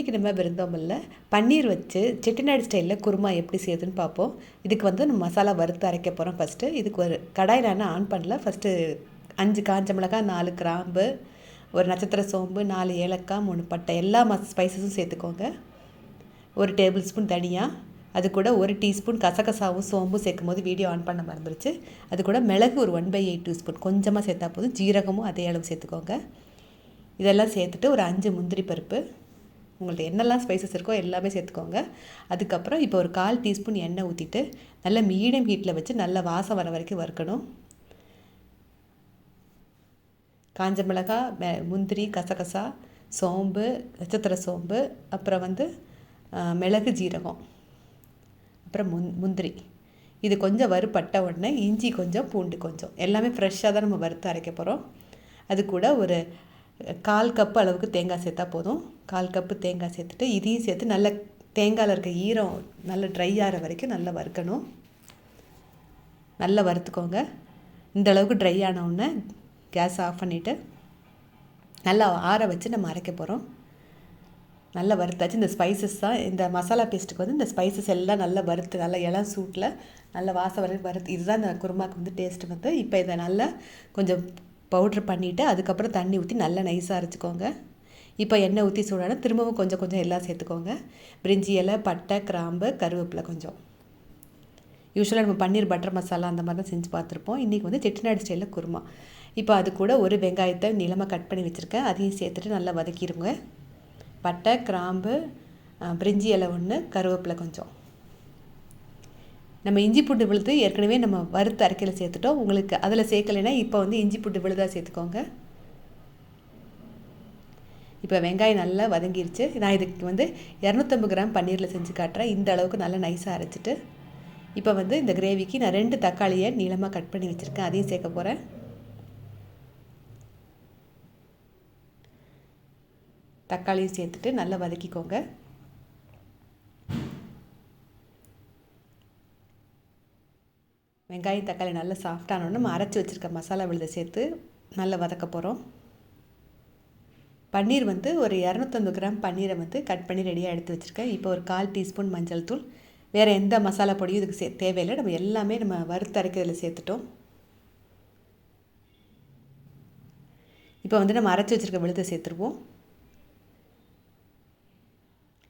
இன்றைக்கி நம்ம விருந்தோம்பலில் பன்னீர் வச்சு செட்டிநாடு ஸ்டைலில் குருமா எப்படி செய்யுதுன்னு பார்ப்போம். இதுக்கு வந்து நம்ம மசாலா வறுத்து அரைக்க போகிறோம். ஃபஸ்ட்டு இதுக்கு ஒரு கடாய் நான் ஆன் பண்ணல. ஃபஸ்ட்டு 5 காஞ்ச மிளகாய், 4 கிராம்பு, ஒரு நட்சத்திர சோம்பு, 4 ஏலக்காய், 3 பட்டை, எல்லா ஸ்பைசஸும் சேர்த்துக்கோங்க. 1 டேபிள் ஸ்பூன் தனியா, அது கூட 1 டீஸ்பூன் கசகசாவும் சோம்பும் சேர்க்கும் போது வீடியோ ஆன் பண்ண மறந்துருச்சு. அது கூட மிளகு ஒரு 1/8 டீஸ்பூன் கொஞ்சமாக சேர்த்தா போதும். ஜீரகமும் அதே அளவு சேர்த்துக்கோங்க. இதெல்லாம் சேர்த்துட்டு ஒரு 5 முந்திரி பருப்பு, உங்கள்ட்ட என்னெல்லாம் ஸ்பைசஸ் இருக்கோ எல்லாமே சேர்த்துக்கோங்க. அதுக்கப்புறம் இப்போ ஒரு 1/4 டீஸ்பூன் எண்ணெய் ஊற்றிட்டு நல்லா மீடியம் ஹீட்டில் வச்சு நல்லா வாசம் வர வரைக்கும் வறுக்கணும். காஞ்ச மிளகாய், முந்திரி, கசகசா, சோம்பு, நட்சத்திர சோம்பு, அப்புறம் வந்து மிளகு, ஜீரகம், அப்புறம் முந்திரி, இது கொஞ்சம் வறுபட்ட உடனே இஞ்சி கொஞ்சம், பூண்டு கொஞ்சம், எல்லாமே ஃப்ரெஷ்ஷாக தான் நம்ம வறுத்து அரைக்க போகிறோம். அது கூட ஒரு 1/4 கப்பு அளவுக்கு தேங்காய் சேர்த்தா போதும். 1/4 கப்பு தேங்காய் சேர்த்துட்டு இதையும் சேர்த்து நல்ல தேங்காயில் இருக்க ஈரம் நல்லா ட்ரை ஆகிற வரைக்கும் நல்லா வறுக்கணும். நல்லா வறுத்துக்கோங்க. இந்த அளவுக்கு ட்ரை ஆன உடனே கேஸ் ஆஃப் பண்ணிவிட்டு நல்லா ஆற வச்சு நம்ம அரைக்க போகிறோம். நல்லா வறுத்தாச்சு. இந்த ஸ்பைசஸ் தான் இந்த மசாலா பேஸ்ட்டுக்கு வந்து இந்த ஸ்பைசஸ் எல்லாம் நல்லா வறுத்து நல்லா இளம் சூட்டில் நல்லா வாசம் வரைக்கும் வறுத்து, இதுதான் இந்த குருமாக்கு வந்து டேஸ்ட்டு வந்து. இப்போ இதை நல்லா கொஞ்சம் பவுட்ரு பண்ணிவிட்டு அதுக்கப்புறம் தண்ணி ஊற்றி நல்லா நைஸாக அரைச்சிக்கோங்க. இப்போ எண்ணெய் ஊற்றி சூடான திரும்பவும் கொஞ்சம் கொஞ்சம் எல்லாம் சேர்த்துக்கோங்க. பிரிஞ்சி இலை, பட்டை, கிராம்பு, கருவேப்பிலை கொஞ்சம். யூஸ்வலாக நம்ம பன்னீர் பட்டர் மசாலா அந்த மாதிரி தான் செஞ்சு பார்த்துருப்போம். இன்றைக்கி வந்து செட்டிநாடு ஸ்டைலில் குருமா. இப்போ அது கூட ஒரு வெங்காயத்தை நீளமாக கட் பண்ணி வச்சுருக்கேன். அதையும் சேர்த்துட்டு நல்லா வதக்கிடுங்க. பட்டை, கிராம்பு, பிரிஞ்சி இலை 1, கருவேப்பிலை கொஞ்சம். நம்ம இஞ்சி பூண்டு விழுது ஏற்கனவே நம்ம வறுத்து அரைக்கையில் சேர்த்துட்டோம். உங்களுக்கு அதில் சேர்க்கலைன்னா இப்போ வந்து இஞ்சி பூண்டு விழுதாக சேர்த்துக்கோங்க. இப்போ வெங்காயம் நல்லா வதங்கிருச்சு. நான் இதுக்கு வந்து 250 கிராம் பன்னீரில் செஞ்சு காட்டுறேன். இந்த அளவுக்கு நல்லா நைஸாக அரைச்சிட்டு இப்போ வந்து இந்த கிரேவிக்கு நான் 2 தக்காளியை நீளமாக கட் பண்ணி வச்சுருக்கேன். அதையும் சேர்க்க போகிறேன். தக்காளியும் சேர்த்துட்டு நல்லா வதக்கிக்கோங்க. வெங்காயம் தக்காளி நல்லா சாஃப்டானோன்னு நம்ம அரைச்சி வச்சுருக்க மசாலா விழுதை சேர்த்து நல்லா வதக்க போகிறோம். பன்னீர் வந்து ஒரு 250 கிராம் பன்னீரை வந்து கட் பண்ணி ரெடியாக எடுத்து வச்சுருக்கேன். இப்போ ஒரு 1/4 டீஸ்பூன் மஞ்சள் தூள், வேறு எந்த மசாலா பொடியும் இதுக்கு தேவையில்லை. நம்ம எல்லாமே நம்ம வறுத்து அரைக்கிறதுல சேர்த்துட்டோம். இப்போ வந்து நம்ம அரைச்சி வச்சுருக்க விழுதை சேர்த்துருவோம்.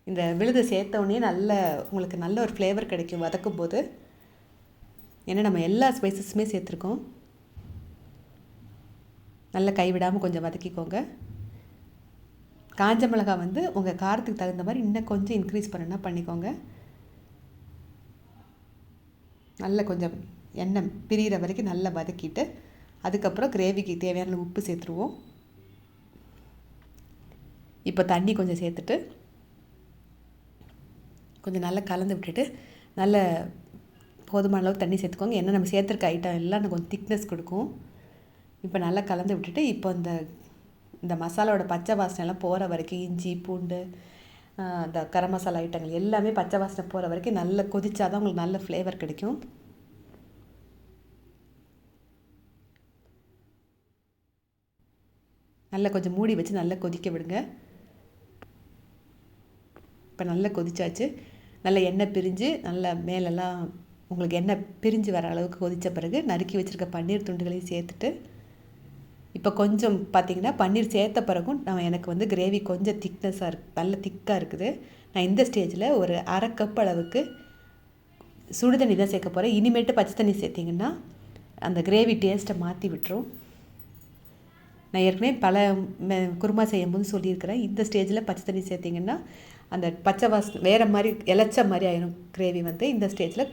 இந்த விழுதை சேர்த்தோடனே நல்ல உங்களுக்கு நல்ல ஒரு ஃப்ளேவர் கிடைக்கும் வதக்கும் போது. ஏன்னா நம்ம எல்லா ஸ்பைசஸுமே சேர்த்துருக்கோம். நல்லா கைவிடாமல் கொஞ்சம் வதக்கிக்கோங்க. காஞ்ச மிளகாய் வந்து உங்கள் காரத்துக்கு தகுந்த மாதிரி இன்னும் கொஞ்சம் இன்க்ரீஸ் பண்ணுன்னா பண்ணிக்கோங்க. நல்லா கொஞ்சம் எண்ணெய் பிரிகிற வரைக்கும் நல்லா வதக்கிட்டு அதுக்கப்புறம் கிரேவிக்கு தேவையான உப்பு சேர்த்துருவோம். இப்போ தண்ணி கொஞ்சம் சேர்த்துட்டு கொஞ்சம் நல்லா கலந்து விட்டுட்டு நல்ல போதுமான அளவுக்கு தண்ணி சேர்த்துக்கோங்க. ஏன்னா நம்ம சேர்த்துருக்க ஐட்டம் எல்லாம் கொஞ்சம் திக்னஸ் கொடுக்கும். இப்போ நல்லா கலந்து விட்டுட்டு இப்போ இந்த மசாலாவோட பச்சை வாசனை எல்லாம் போகிற வரைக்கும் இஞ்சி பூண்டு இந்த கரம் மசாலா ஐட்டங்கள் எல்லாமே பச்சை வாசனை போகிற வரைக்கும் நல்லா கொதிச்சா தான் உங்களுக்கு நல்ல ஃப்ளேவர் கிடைக்கும். நல்லா கொஞ்சம் மூடி வச்சு நல்லா கொதிக்க விடுங்க. இப்போ நல்லா கொதிச்சாச்சு. நல்லா எண்ணெய் பிரிஞ்சு நல்லா மேலெல்லாம் உங்களுக்கு எண்ணெய் பிரிஞ்சு வர அளவுக்கு கொதித்த பிறகு நறுக்கி வச்சுருக்க பன்னீர் துண்டுகளையும் சேர்த்துட்டு இப்போ கொஞ்சம் பார்த்திங்கன்னா பன்னீர் சேர்த்த பிறகும் எனக்கு வந்து கிரேவி கொஞ்சம் திக்னஸாக நல்ல திக்காக இருக்குது. நான் இந்த ஸ்டேஜில் ஒரு 1/2 கப் அளவுக்கு சுடு தண்ணி தான் சேர்க்க போகிறேன். இனிமேட்டு பச்சை தண்ணி சேர்த்திங்கன்னா அந்த கிரேவி டேஸ்ட்டை மாற்றி விட்டுரும். நான் ஏற்கனவே பல குருமா செய்யும்போது சொல்லியிருக்கிறேன். இந்த ஸ்டேஜில் பச்சை தண்ணி சேர்த்திங்கன்னா அந்த பச்சை வாசனை வேறு மாதிரி இலச்ச மாதிரி ஆயிரும் கிரேவி வந்து. இந்த ஸ்டேஜில்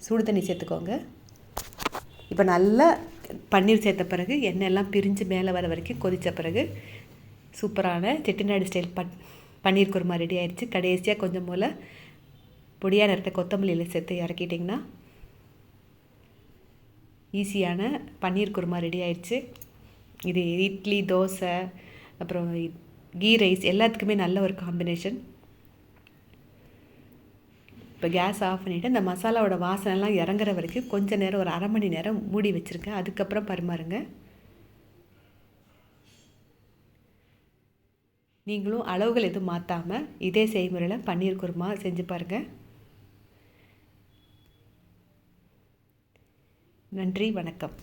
சுடு தண்ணி சேர்த்துக்கோங்க. இப்போ நல்லா பன்னீர் சேர்த்த பிறகு எண்ணெயெல்லாம் பிரிஞ்சு மேலே வர வரைக்கும் கொதித்த பிறகு சூப்பரான செட்டிநாடு ஸ்டைல் பன்னீர் குருமா ரெடி ஆயிடுச்சு. கடைசியாக கொஞ்சம் போல் பொடியாக நறுத்த கொத்தமல்லியில் சேர்த்து இறக்கிட்டிங்கன்னா ஈஸியான பன்னீர் குருமா ரெடி ஆயிடுச்சு. இது இட்லி, தோசை, அப்புறம் கீ ரைஸ் எல்லாத்துக்குமே நல்ல ஒரு காம்பினேஷன். இப்போ கேஸ் ஆஃப் பண்ணிவிட்டு இந்த மசாலாவோட வாசனைலாம் இறங்குற வரைக்கும் கொஞ்சம் நேரம் ஒரு 1/2 மணி நேரம் மூடி வச்சுருக்கேன். அதுக்கப்புறம் பரிமாறுங்க. நீங்களும் அளவுகள் எதுவும் மாற்றாமல் இதே செய்முறையில் பன்னீர் குருமா செஞ்சு பாருங்கள். நன்றி, வணக்கம்.